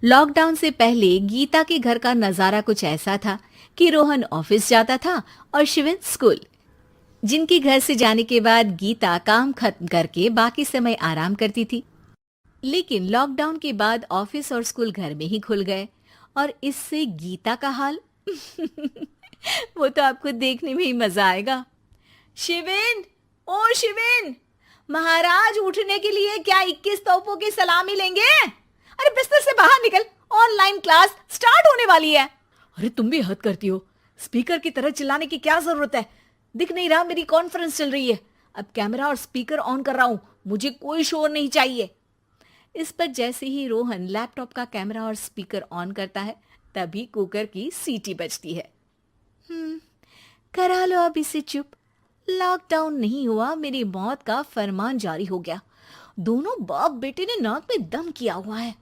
Lockdown से पहले गीता के घर का नजारा कुछ ऐसा था कि रोहन ऑफिस जाता था और शिविन स्कूल। जिनके घर से जाने के बाद गीता काम खत्म करके बाकी समय आराम करती थी। लेकिन लॉकडाउन के बाद ऑफिस और स्कूल घर में ही खुल गए और इससे गीता का हाल वो तो आपको देखने में ही मजा आएगा। शिविन, ओ शिविन, महाराज उठने के लिए क्या 21 तोपों की सलामी लेंगे? अरे बिस्तर से बाहर निकल, ऑनलाइन क्लास स्टार्ट होने वाली है। अरे तुम भी हद करती हो। स्पीकर की तरह चिल्लाने की क्या जरूरत है? दिख नहीं रहा मेरी कॉन्फ्रेंस चल रही है। अब कैमरा और स्पीकर ऑन कर रहा हूं, मुझे कोई शोर नहीं चाहिए। इस पर जैसे ही रोहन लैपटॉप का कैमरा और स्पीकर ऑन करता है तभी कुकर की सीटी बजती है। करा लो अब इसे चुप। लॉकडाउन नहीं हुआ, मेरी मौत का फरमान जारी हो गया। दोनों बाप बेटे ने नाक में दम किया हुआ है।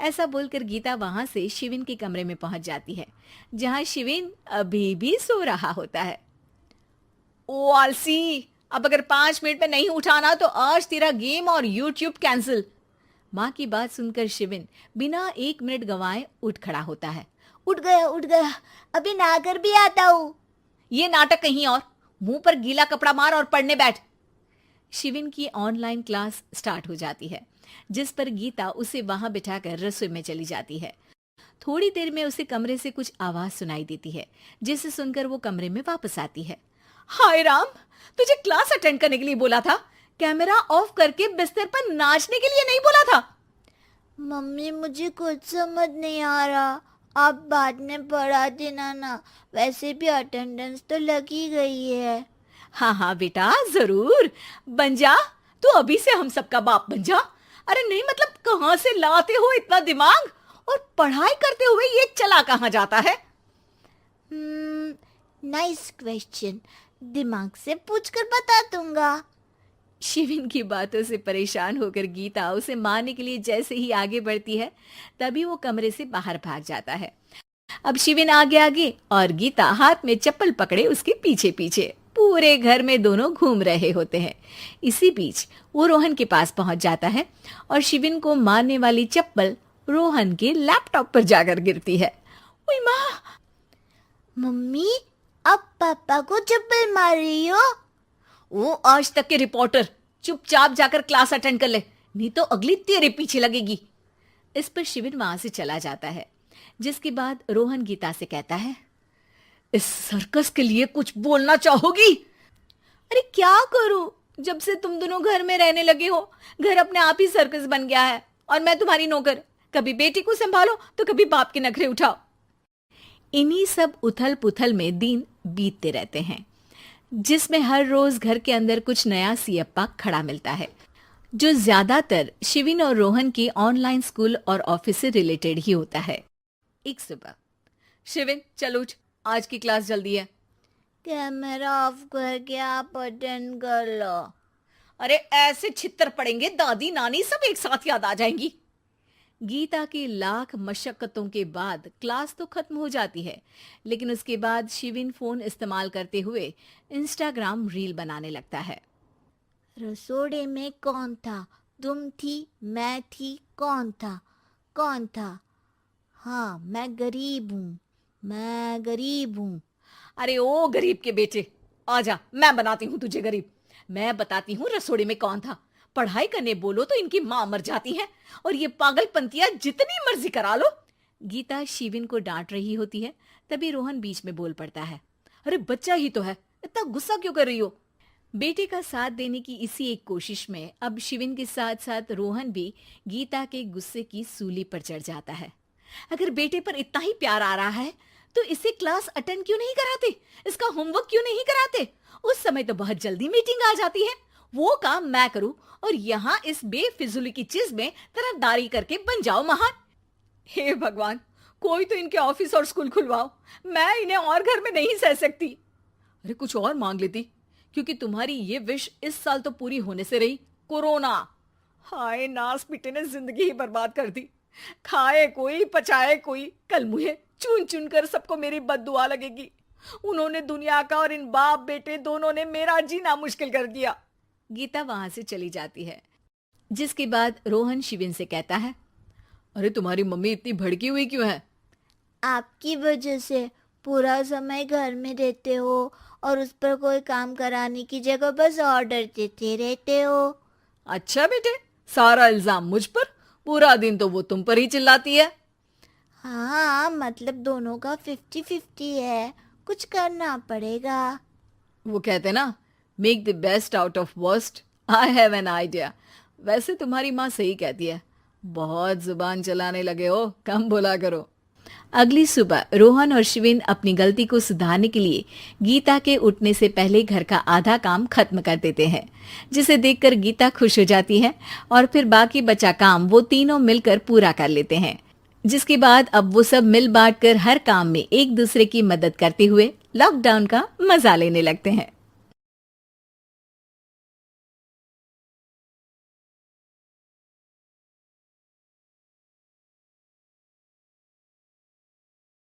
ऐसा बोलकर गीता वहां से शिविन के कमरे में पहुंच जाती है, जहां शिविन अभी भी सो रहा होता है। ओ आलसी, अब अगर 5 मिनट में नहीं उठाना तो आज तेरा गेम और यूट्यूब कैंसिल। माँ की बात सुनकर शिविन बिना 1 मिनट गंवाए उठ खड़ा होता है। उठ गया, अभी नहाकर भी आता हूँ। ये नाटक कहीं और, मुंह पर गीला कपड़ा मार और पढ़ने बैठ। शिविन की ऑनलाइन क्लास स्टार्ट हो जाती है, जिस पर गीता उसे वहां बिठाकर रसोई में चली जाती है। थोड़ी देर में उसे कमरे से कुछ आवाज सुनाई देती है, जिसे सुनकर वो कमरे में वापस आती है। हाय राम, तुझे क्लास अटेंड करने के लिए बोला था, कैमरा ऑफ करके बिस्तर पर नाचने के लिए नहीं बोला था। मम्मी मुझे कुछ समझ नहीं आ रहा, आप बाद में पढ़ा देना ना, वैसे भी अटेंडेंस तो लगी गई है। हाँ हाँ बेटा, जरूर बन जा, तू अभी से हम सबका बाप बन जा। अरे नहीं मतलब कहाँ से लाते हो इतना दिमाग, और पढ़ाई करते हुए ये चला कहाँ जाता है? नाइस क्वेश्चन, दिमाग से पूछकर बता दूंगा। शिविन की बातों से परेशान होकर गीता उसे मारने के लिए जैसे ही आगे बढ़ती है तभी वो कमरे से बाहर भाग जाता है। अब शिविन आगे आगे और गीता हाथ में चप्पल पकड़े उसके पीछे पीछे पूरे घर में दोनों घूम रहे होते हैं। इसी बीच वो रोहन के पास पहुंच जाता है और शिविन को मारने वाली चप्पल रोहन के लैपटॉप पर जाकर गिरती है। ओए माँ! मम्मी, अब पापा को चप्पल मार रही हो? वो आज तक के रिपोर्टर, चुपचाप जाकर क्लास अटेंड कर ले, नहीं तो अगली तेरे पीछे लगेगी। इस पर शिविन वहां से चला जाता है, जिसके बाद रोहन गीता से कहता है, इस सर्कस के लिए कुछ बोलना चाहोगी? अरे क्या करूं, जब से तुम दोनों घर में रहने लगे हो घर अपने आप ही सर्कस बन गया है और मैं तुम्हारी नौकर। कभी बेटी को संभालो तो कभी बाप के नखरे उठाओ। इन्हीं सब उथल पुथल में दिन बीतते रहते हैं, जिसमें हर रोज घर के अंदर कुछ नया सियप्पा खड़ा मिलता है, जो ज्यादातर शिविन और रोहन के ऑनलाइन स्कूल और ऑफिस से रिलेटेड ही होता है। एक सुबह, शिविन चल उठ, आज की क्लास जल्दी है। कैमरा ऑफ करके आप अटेंड कर लो। अरे ऐसे छित्तर पड़ेंगे, दादी नानी सब एक साथ याद आ जाएंगी। गीता की लाख मशक्कतों के बाद क्लास तो खत्म हो जाती है, लेकिन उसके बाद शिविन फोन इस्तेमाल करते हुए इंस्टाग्राम रील बनाने लगता है। रसोड़े में कौन था? तुम थी, मैं थी, कौन था? कौन था? हाँ, मैं गरीब हूँ। अरे ओ गरीब के बेटे, आजा, मैं बनाती हूँ तुझे गरीब। मैं बताती हूँ रसोड़े में कौन था। पढ़ाई करने बोलो तो इनकी माँ मर जाती है, और ये पागलपंतियां जितनी मर्जी करा लो। गीता शिविन को डांट रही होती है, तभी रोहन बीच में बोल पड़ता है। अरे बच्चा ही तो है, इतना गुस्सा क्यों कर रही हो? बेटे का साथ देने की इसी एक कोशिश में अब शिविन के साथ साथ रोहन भी गीता के गुस्से की सूली पर चढ़ जाता है। अगर बेटे पर इतना ही प्यार आ रहा है तो इसे क्लास अटेंड क्यों नहीं कराते, इसका होमवर्क क्यों नहीं कराते? उस समय तो बहुत जल्दी मीटिंग आ जाती है, वो काम मैं करूं और यहाँ इस बेफिजुली की चीज में तरफदारी करके बन जाओ महान। हे भगवान, कोई तो इनके ऑफिस और स्कूल खुलवाओ, मैं इन्हें और घर में नहीं सह सकती। अरे कुछ और मांग लेती, क्योंकि तुम्हारी ये विश इस साल तो पूरी होने से रही, कोरोना। हाय नास बेटे ने जिंदगी ही बर्बाद कर दी। खाए कोई पचाए कोई, कल मुझे चुन चुन कर सबको मेरी बद्दुआ लगेगी। उन्होंने दुनिया का और इन बाप बेटे दोनों ने मेरा जीना मुश्किल कर दिया। गीता वहां से चली जाती है, जिसके बाद रोहन शिविन से कहता है, अरे तुम्हारी मम्मी इतनी भड़की हुई क्यों है? आपकी वजह से पूरा समय घर में रहते हो और उस पर कोई काम कराने की जगह बस ऑर्डर देते रहते हो। अच्छा बेटे, सारा इल्जाम मुझ पर? पूरा दिन तो वो तुम पर ही चिल्लाती है। हाँ, मतलब दोनों का 50-50 है, कुछ करना पड़ेगा। वो कहते ना, make the best out of worst. I have an idea. वैसे तुम्हारी माँ सही कहती है, बहुत जुबान चलाने लगे हो, कम बोला करो। अगली सुबह रोहन और शिविन अपनी गलती को सुधारने के लिए गीता के उठने से पहले घर का आधा काम खत्म कर देते हैं, जिसे देखकर गीता खुश हो जाती है और फिर बाकी बचा काम वो तीनों मिलकर पूरा कर लेते हैं। जिसके बाद अब वो सब मिल बांट कर हर काम में एक दूसरे की मदद करते हुए लॉकडाउन का मजा लेने लगते हैं।